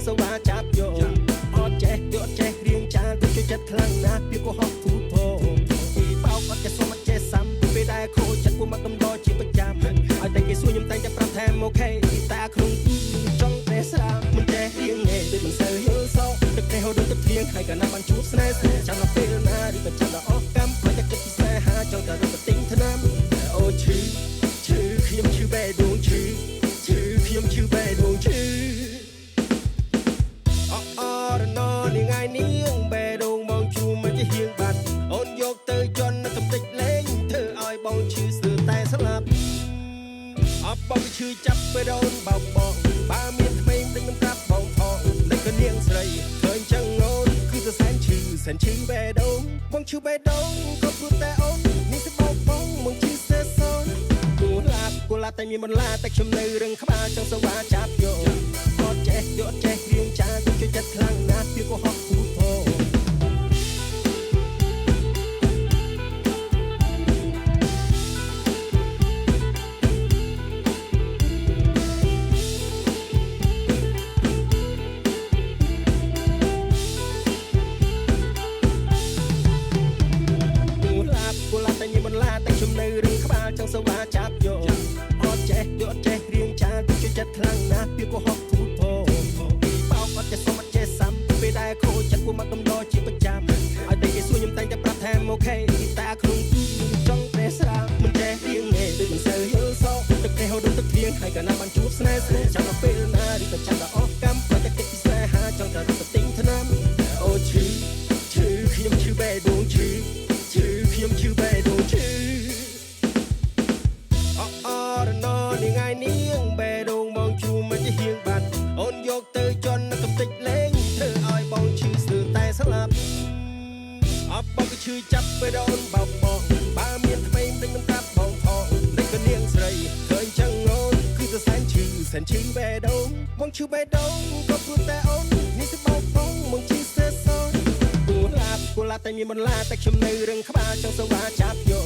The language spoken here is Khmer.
សវ៉ាចាប់យកអត់ចេះយកចេះរៀងចាទៅជួយចិត្តខ្លាំងណាស់ពីកុហកធូធោពីបោកអត់ចេះសុំអត់ចេះសាំពេលដែលខូចចិត្តពួកមកកំដរជាប្រចាំឲ្យតែគេសួរខ្ញុំតែប្រាប់ថាអូខេតាក្នុងចង់តែស្រាមិនចេះរៀងឯងដូចមិនសូវយល់សោកទឹកនេះហូរដូចទឹកភ្លៀងហើយកាលណាបានជួបស្នេហ៍ចាំដល់ពេលណាឬក៏ចាំដល់អស់កម្មហើយតែគិតពីស្នេហាចង់តែរត់ទៅទិញថ្នាំអូឈឺខ្ញុំឈឺបេះដូងឈឺខ្ញុំឈឺបេះដូងឈឺអរណនាងឯនាងបេះដូងបងជួមិនជាហៀងបាត់អូនយកទៅជន់កំតិចលេងធ្វើឲ្យបងឈឺស្ទើរតែស្លាប់អបបងឈឺចាប់បេះដូងបោកបងបើមានថ្មីទិញមិនប្រាប់បងផងតែក៏នាងស្រីឃើញចឹងអូនគឺទៅសែនឈឺបេះដូងបងឈឺបេះដូងក៏ព្រោះតែអូននេះទៅបោកបងមកឈឺស្ទើរសូនគូឡាតែមានបន្លាតែខ្ញុំនៅរឹងក្បាលចង់សវ៉ាចាប់យកអត់ចេះយកចេះរៀងចាទៅជួយចិត្តខ្លាំងណាស់ពីកុហកធូធោគូឡាតែមានបន្លាតែខ្ញុំនៅរឹងក្បាលចង់សវ៉ាចាប់យកអត់ចេះយកចេះរៀងចាទៅជួយចិត្តខ្លាំងណាស់ពីកុហកធូធោពីបោកអត់ចេះសុំអត់ចេះសាំពេលដែលខូចចិត្តពួកមកកំដរជាប្រចាំឲ្យតែគេសួរខ្ញុំតែប្រាប់ថាអូខេតាក្នុងចង់តែស្រាមិនចេះរៀងឯងដូចមិនសូវយល់សោកទឹកនេះហូរដូចទឹកភ្លៀងហើយកាលណាបានជួបស្នេហ៍ចាំដល់ពេលណាឬក៏ចាំដល់អស់កម្មហើយតែគិតពីស្នេហាចង់តែរត់ទៅទិញថ្នាំអូឈឺខ្ញុំឈឺបេះដូងឈឺខ្ញុំឈឺបេះដូងឈឺអរណនាងឯនាងបេះដូងបងជួមិនជាហៀងបាត់អូនយកទៅជន់កំតិចលេងធ្វើឲ្យបងឈឺស្ទើរតែស្លាប់អបបងក៏ឈឺចាប់បេះដូងបោកបងបើមានថ្មីទិញមិនប្រាប់បងផងតែក៏នាងស្រីឃើញចឹងអូនគឺទៅសែនឈឺបេះដូងបងឈឺបេះដូងក៏ព្រោះតែអូននេះទៅបោកបងមកឈឺស្ទើរសូនគូឡាតែមានបន្លាតែខ្ញុំនៅរឹងក្បាលចង់សវ៉ាចាប់យក